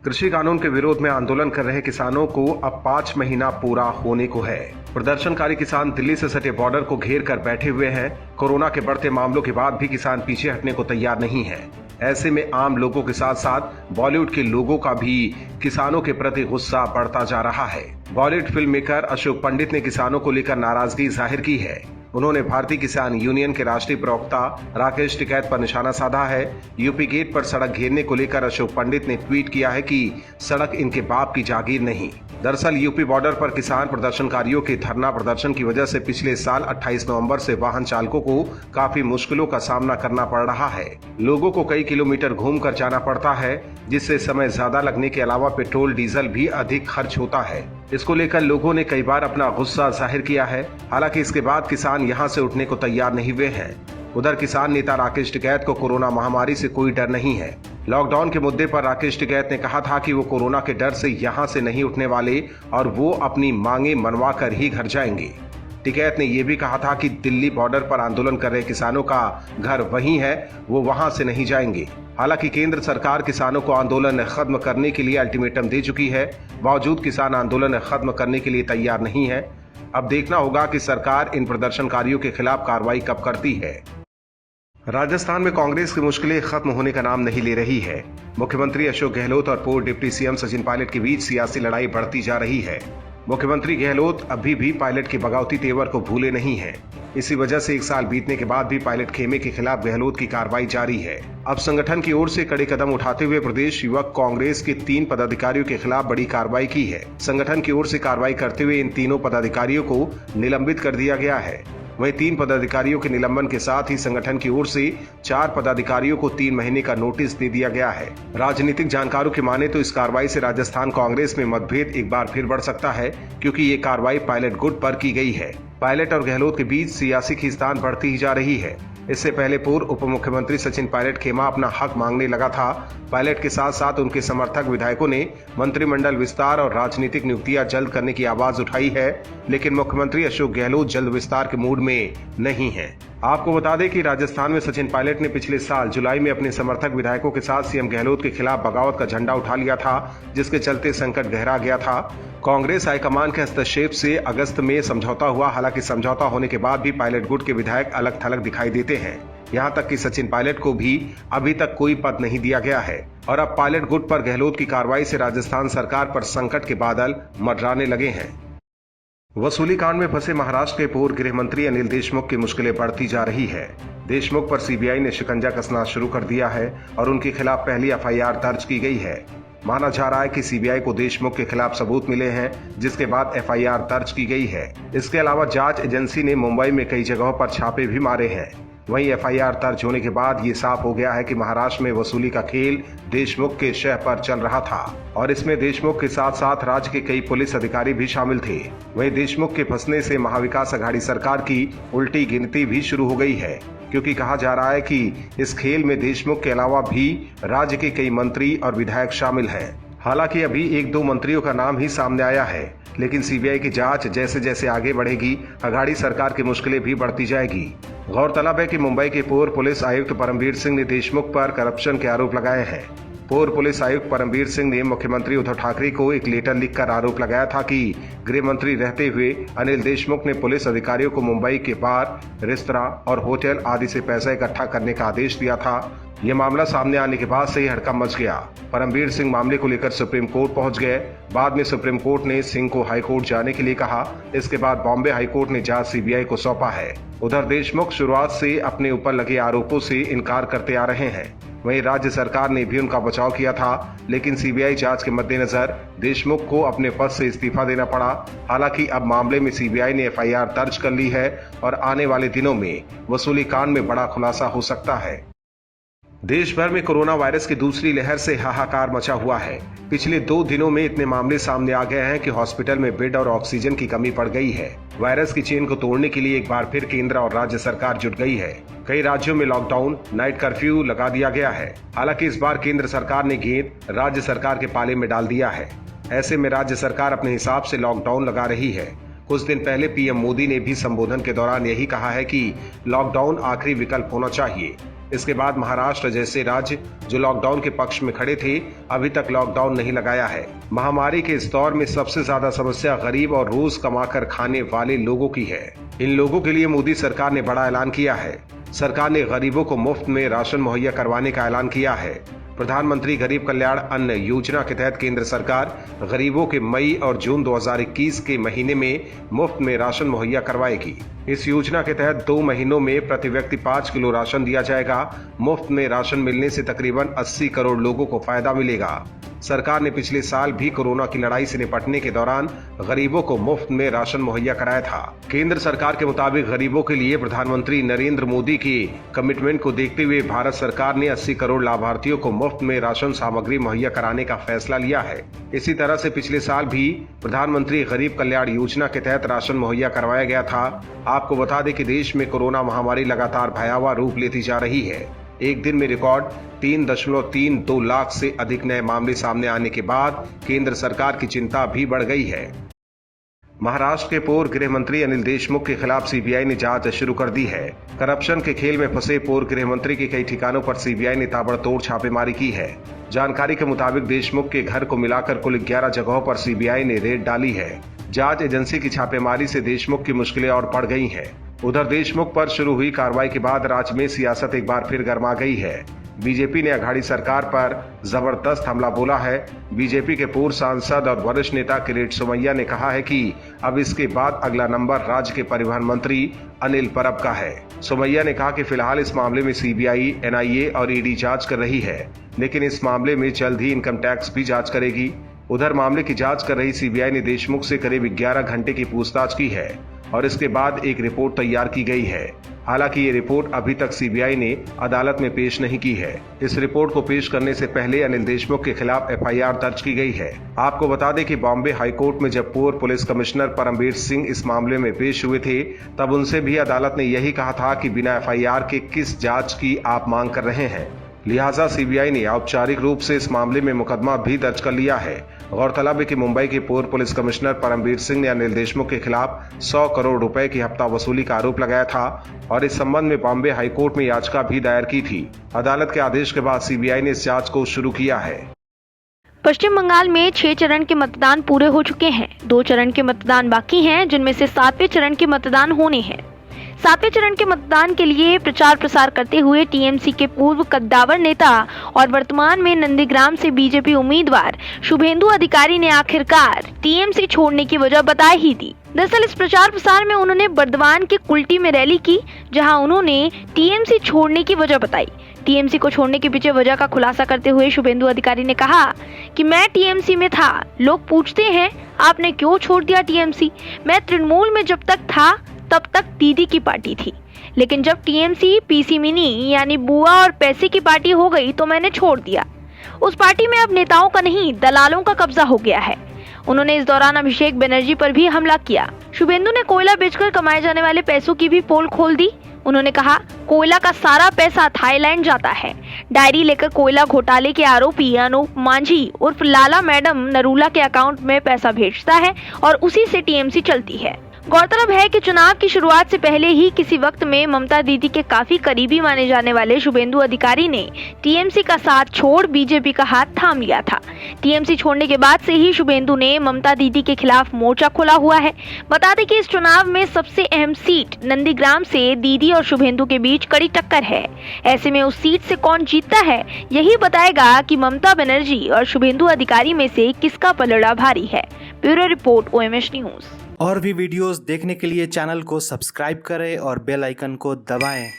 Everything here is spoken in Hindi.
कृषि कानून के विरोध में आंदोलन कर रहे किसानों को अब 5 महीना पूरा होने को है। प्रदर्शनकारी किसान दिल्ली से सटे बॉर्डर को घेर कर बैठे हुए हैं। कोरोना के बढ़ते मामलों के बाद भी किसान पीछे हटने को तैयार नहीं है। ऐसे में आम लोगों के साथ साथ बॉलीवुड के लोगों का भी किसानों के प्रति गुस्सा बढ़ता जा रहा है। बॉलीवुड फिल्म मेकर अशोक पंडित ने किसानों को लेकर नाराजगी जाहिर की है। उन्होंने भारतीय किसान यूनियन के राष्ट्रीय प्रवक्ता राकेश टिकैत पर निशाना साधा है। यूपी गेट पर सड़क घेरने को लेकर अशोक पंडित ने ट्वीट किया है कि सड़क इनके बाप की जागीर नहीं। दरअसल यूपी बॉर्डर पर किसान प्रदर्शनकारियों के धरना प्रदर्शन की वजह से पिछले साल 28 नवंबर से वाहन चालकों को काफी मुश्किलों का सामना करना पड़ रहा है। लोगों को कई किलोमीटर घूमकर जाना पड़ता है, जिससे समय ज्यादा लगने के अलावा पेट्रोल डीजल भी अधिक खर्च होता है। इसको लेकर लोगों ने कई बार अपना गुस्सा जाहिर किया है। हालांकि इसके बाद किसान यहां से उठने को तैयार नहीं हुए हैं। उधर किसान नेता राकेश टिकैत को कोरोना महामारी से कोई डर नहीं है। लॉकडाउन के मुद्दे पर राकेश टिकैत ने कहा था कि वो कोरोना के डर से यहां से नहीं उठने वाले और वो अपनी मांगे मनवा कर ही घर जाएंगे। टिकैत ने यह भी कहा था कि दिल्ली बॉर्डर पर आंदोलन कर रहे किसानों का घर वहीं है, वो वहां से नहीं जाएंगे। हालांकि केंद्र सरकार किसानों को आंदोलन खत्म करने के लिए अल्टीमेटम दे चुकी है। बावजूद किसान आंदोलन खत्म करने के लिए तैयार नहीं है। अब देखना होगा कि सरकार इन प्रदर्शनकारियों के खिलाफ कार्रवाई कब करती है। राजस्थान में कांग्रेस की मुश्किलें खत्म होने का नाम नहीं ले रही है। मुख्यमंत्री अशोक गहलोत और पूर्व डिप्टी सीएम सचिन पायलट के बीच सियासी लड़ाई बढ़ती जा रही है। मुख्यमंत्री गहलोत अभी भी पायलट के बगावती तेवर को भूले नहीं हैं। इसी वजह से 1 साल बीतने के बाद भी पायलट खेमे के खिलाफ गहलोत की कार्रवाई जारी है। अब संगठन की ओर से कड़े कदम उठाते हुए प्रदेश युवक कांग्रेस के 3 पदाधिकारियों के खिलाफ बड़ी कार्रवाई की है। संगठन की ओर से कार्रवाई करते हुए इन तीनों पदाधिकारियों को निलंबित कर दिया गया है। वहीं 3 पदाधिकारियों के निलंबन के साथ ही संगठन की ओर से 4 पदाधिकारियों को 3 महीने का नोटिस दे दिया गया है। राजनीतिक जानकारों की माने तो इस कार्रवाई से राजस्थान कांग्रेस में मतभेद एक बार फिर बढ़ सकता है, क्योंकि ये कार्रवाई पायलट गुट पर की गई है। पायलट और गहलोत के बीच सियासी खींचतान बढ़ती ही जा रही है। इससे पहले पूर्व उप मुख्यमंत्री सचिन पायलट खेमा अपना हक मांगने लगा था। पायलट के साथ साथ उनके समर्थक विधायकों ने मंत्रिमंडल विस्तार और राजनीतिक नियुक्तियां जल्द करने की आवाज उठाई है, लेकिन मुख्यमंत्री अशोक गहलोत जल्द विस्तार के मूड में नहीं है। आपको बता दें कि राजस्थान में सचिन पायलट ने पिछले साल जुलाई में अपने समर्थक विधायकों के साथ सीएम गहलोत के खिलाफ बगावत का झंडा उठा लिया था, जिसके चलते संकट गहरा गया था। कांग्रेस हाईकमान के हस्तक्षेप से अगस्त में समझौता हुआ। हालांकि समझौता होने के बाद भी पायलट गुट के विधायक अलग थलग दिखाई देते हैं। यहां तक कि सचिन पायलट को भी अभी तक कोई पद नहीं दिया गया है और अब पायलट गुट पर गहलोत की कार्रवाई से राजस्थान सरकार पर संकट के बादल मंडराने लगे हैं। वसूली कांड में फंसे महाराष्ट्र के पूर्व गृह मंत्री अनिल देशमुख की मुश्किलें बढ़ती जा रही है। देशमुख पर सीबीआई ने शिकंजा कसना शुरू कर दिया है और उनके खिलाफ पहली एफआईआर दर्ज की गई है। माना जा रहा है कि सीबीआई को देशमुख के खिलाफ सबूत मिले हैं, जिसके बाद एफआईआर दर्ज की गई है। इसके अलावा जांच एजेंसी ने मुंबई में कई जगहों पर छापे भी मारे हैं। वहीं एफआईआर दर्ज होने के बाद ये साफ हो गया है कि महाराष्ट्र में वसूली का खेल देशमुख के शह पर चल रहा था और इसमें देशमुख के साथ साथ राज्य के कई पुलिस अधिकारी भी शामिल थे। वहीं देशमुख के फंसने से महाविकास अघाड़ी सरकार की उल्टी गिनती भी शुरू हो गई है, क्योंकि कहा जा रहा है कि इस खेल में देशमुख के अलावा भी राज्य के कई मंत्री और विधायक शामिल हैं। हालांकि अभी 1-2 मंत्रियों का नाम ही सामने आया है, लेकिन सीबीआई की जांच जैसे जैसे आगे बढ़ेगी, अघाड़ी सरकार की मुश्किलें भी बढ़ती जाएगी। गौरतलब है कि मुंबई के पूर्व पुलिस आयुक्त परमवीर सिंह ने देशमुख पर करप्शन के आरोप लगाए हैं। पूर्व पुलिस आयुक्त परमवीर सिंह ने मुख्यमंत्री उद्धव ठाकरे को एक लेटर लिखकर आरोप लगाया था कि गृह मंत्री रहते हुए अनिल देशमुख ने पुलिस अधिकारियों को मुंबई के बार, रेस्तरां और होटल आदि से पैसा इकट्ठा करने का आदेश दिया था। ये मामला सामने आने के बाद से ही हड़कंप मच गया। परमवीर सिंह मामले को लेकर सुप्रीम कोर्ट पहुंच गए। बाद में सुप्रीम कोर्ट ने सिंह को हाई कोर्ट जाने के लिए कहा। इसके बाद बॉम्बे हाई कोर्ट ने जांच सीबीआई को सौंपा है। उधर देशमुख शुरुआत से अपने ऊपर लगे आरोपों से इनकार करते आ रहे हैं। वहीं राज्य सरकार ने भी उनका बचाव किया था, लेकिन सीबीआई जांच के मद्देनजर देशमुख को अपने पद से इस्तीफा देना पड़ा। हालांकि अब मामले में सीबीआई ने एफआईआर दर्ज कर ली है और आने वाले दिनों में वसूली कांड में बड़ा खुलासा हो सकता है। देश भर में कोरोना वायरस की दूसरी लहर से हाहाकार मचा हुआ है। पिछले 2 दिनों में इतने मामले सामने आ गए हैं कि हॉस्पिटल में बेड और ऑक्सीजन की कमी पड़ गई है। वायरस की चेन को तोड़ने के लिए एक बार फिर केंद्र और राज्य सरकार जुट गई है। कई राज्यों में लॉकडाउन, नाइट कर्फ्यू लगा दिया गया है। हालांकि इस बार केंद्र सरकार ने गेंद राज्य सरकार के पाले में डाल दिया है। ऐसे में राज्य सरकार अपने हिसाब से लॉकडाउन लगा रही है। कुछ दिन पहले पीएम मोदी ने भी संबोधन के दौरान यही कहा है कि लॉकडाउन आखिरी विकल्प होना चाहिए। इसके बाद महाराष्ट्र जैसे राज्य जो लॉकडाउन के पक्ष में खड़े थे, अभी तक लॉकडाउन नहीं लगाया है। महामारी के इस दौर में सबसे ज्यादा समस्या गरीब और रोज कमाकर खाने वाले लोगों की है। इन लोगों के लिए मोदी सरकार ने बड़ा ऐलान किया है। सरकार ने गरीबों को मुफ्त में राशन मुहैया करवाने का ऐलान किया है। प्रधानमंत्री गरीब कल्याण अन्न योजना के तहत केंद्र सरकार गरीबों के मई और जून 2021 के महीने में मुफ्त में राशन मुहैया करवाएगी। इस योजना के तहत 2 महीनों में प्रति व्यक्ति 5 किलो राशन दिया जाएगा। मुफ्त में राशन मिलने से तकरीबन 80 करोड़ लोगों को फायदा मिलेगा। सरकार ने पिछले साल भी कोरोना की लड़ाई से निपटने के दौरान गरीबों को मुफ्त में राशन मुहैया कराया था। केंद्र सरकार के मुताबिक गरीबों के लिए प्रधानमंत्री नरेंद्र मोदी के कमिटमेंट को देखते हुए भारत सरकार ने 80 करोड़ लाभार्थियों को मुफ्त में राशन सामग्री मुहैया कराने का फैसला लिया है। इसी तरह से पिछले साल भी प्रधानमंत्री गरीब कल्याण योजना के तहत राशन मुहैया करवाया गया था। आपको बता दें कि देश में कोरोना महामारी लगातार भयावह रूप लेती जा रही है। एक दिन में रिकॉर्ड 3.32 लाख से अधिक नए मामले सामने आने के बाद केंद्र सरकार की चिंता भी बढ़ गई है। महाराष्ट्र के पूर्व गृह मंत्री अनिल देशमुख के खिलाफ सीबीआई ने जांच शुरू कर दी है। करप्शन के खेल में फंसे पूर्व गृह मंत्री के कई ठिकानों पर सीबीआई ने ताबड़तोड़ छापेमारी की है। जानकारी के मुताबिक देशमुख के घर को मिलाकर कुल 11 जगहों पर सीबीआई ने रेड डाली है। जांच एजेंसी की छापेमारी से देशमुख की मुश्किलें और बढ़ गई हैं। उधर देशमुख पर शुरू हुई कार्रवाई के बाद राज्य में सियासत एक बार फिर गर्मा गई है। बीजेपी ने अघाड़ी सरकार पर जबरदस्त हमला बोला है। बीजेपी के पूर्व सांसद और वरिष्ठ नेता किरीट सोमैया ने कहा है कि अब इसके बाद अगला नंबर राज्य के परिवहन मंत्री अनिल परब का है। सोमैया ने कहा कि फिलहाल इस मामले में सीबीआई, एनआईए और ईडी जांच कर रही है, लेकिन इस मामले में जल्द ही इनकम टैक्स भी जांच करेगी। उधर मामले की जांच कर रही सीबीआई ने देशमुख से करीब 11 घंटे की पूछताछ की है और इसके बाद एक रिपोर्ट तैयार की गई है। हालांकि ये रिपोर्ट अभी तक सीबीआई ने अदालत में पेश नहीं की है। इस रिपोर्ट को पेश करने से पहले अनिल देशमुख के खिलाफ एफआईआर दर्ज की गई है। आपको बता दें कि बॉम्बे हाईकोर्ट में जब पूर्व पुलिस कमिश्नर परमबीर सिंह इस मामले में पेश हुए थे, तब उनसे भी अदालत ने यही कहा था कि बिना एफआईआर के किस जांच की आप मांग कर रहे हैं। लिहाजा सीबीआई ने औपचारिक रूप से इस मामले में मुकदमा भी दर्ज कर लिया है। गौरतलब है कि मुंबई के पूर्व पुलिस कमिश्नर परमबीर सिंह ने अनिल देशमुख के खिलाफ 100 करोड़ रुपए की हफ्ता वसूली का आरोप लगाया था और इस संबंध में बॉम्बे हाईकोर्ट में याचिका भी दायर की थी। अदालत के आदेश के बाद सीबीआई ने इस जांच को शुरू किया है। पश्चिम बंगाल में 6 चरण के मतदान पूरे हो चुके हैं। 2 चरण के मतदान बाकी हैं, जिनमें से 7वें चरण के मतदान होने हैं। 7वें चरण के मतदान के लिए प्रचार प्रसार करते हुए टीएमसी के पूर्व कद्दावर नेता और वर्तमान में नंदीग्राम से बीजेपी उम्मीदवार शुभेंदु अधिकारी ने आखिरकार टीएमसी छोड़ने की वजह बता ही दी। दरअसल इस प्रचार प्रसार में उन्होंने बर्दवान के कुल्टी में रैली की, जहां उन्होंने टीएमसी छोड़ने की वजह बताई। टीएमसी को छोड़ने के पीछे वजह का खुलासा करते हुए शुभेंदु अधिकारी ने कहा कि मैं टीएमसी में था, लोग पूछते हैं आपने क्यों छोड़ दिया टीएमसी। मैं तृणमूल में जब तक था तब तक दीदी की पार्टी थी, लेकिन जब टीएमसी पीसी मिनी यानी बुआ और पैसे की पार्टी हो गई तो मैंने छोड़ दिया। उस पार्टी में अब नेताओं का नहीं, दलालों का कब्जा हो गया है। उन्होंने इस दौरान अभिषेक बनर्जी पर भी हमला किया। शुभेंदु ने कोयला बेचकर कमाए जाने वाले पैसों की भी पोल खोल दी। उन्होंने कहा कोयला का सारा पैसा थाईलैंड जाता है। डायरी लेकर कोयला घोटाले के आरोपी अनूप मांझी उर्फ लाला मैडम नरूला के अकाउंट में पैसा भेजता है और उसी से टीएमसी चलती है। गौरतलब है कि चुनाव की शुरुआत से पहले ही किसी वक्त में ममता दीदी के काफी करीबी माने जाने वाले शुभेंदु अधिकारी ने टीएमसी का साथ छोड़ बीजेपी का हाथ थाम लिया था। टीएमसी छोड़ने के बाद से ही शुभेंदु ने ममता दीदी के खिलाफ मोर्चा खोला हुआ है। बता दें कि इस चुनाव में सबसे अहम सीट नंदीग्राम से दीदी और शुभेंदु के बीच कड़ी टक्कर है। ऐसे में उस सीट से कौन जीतता है, यही बताएगा कि ममता बनर्जी और शुभेंदु अधिकारी में से किसका पलड़ा भारी है। Bureau report OMH news. और भी वीडियोस देखने के लिए चैनल को सब्सक्राइब करें और बेल आइकन को दबाएं।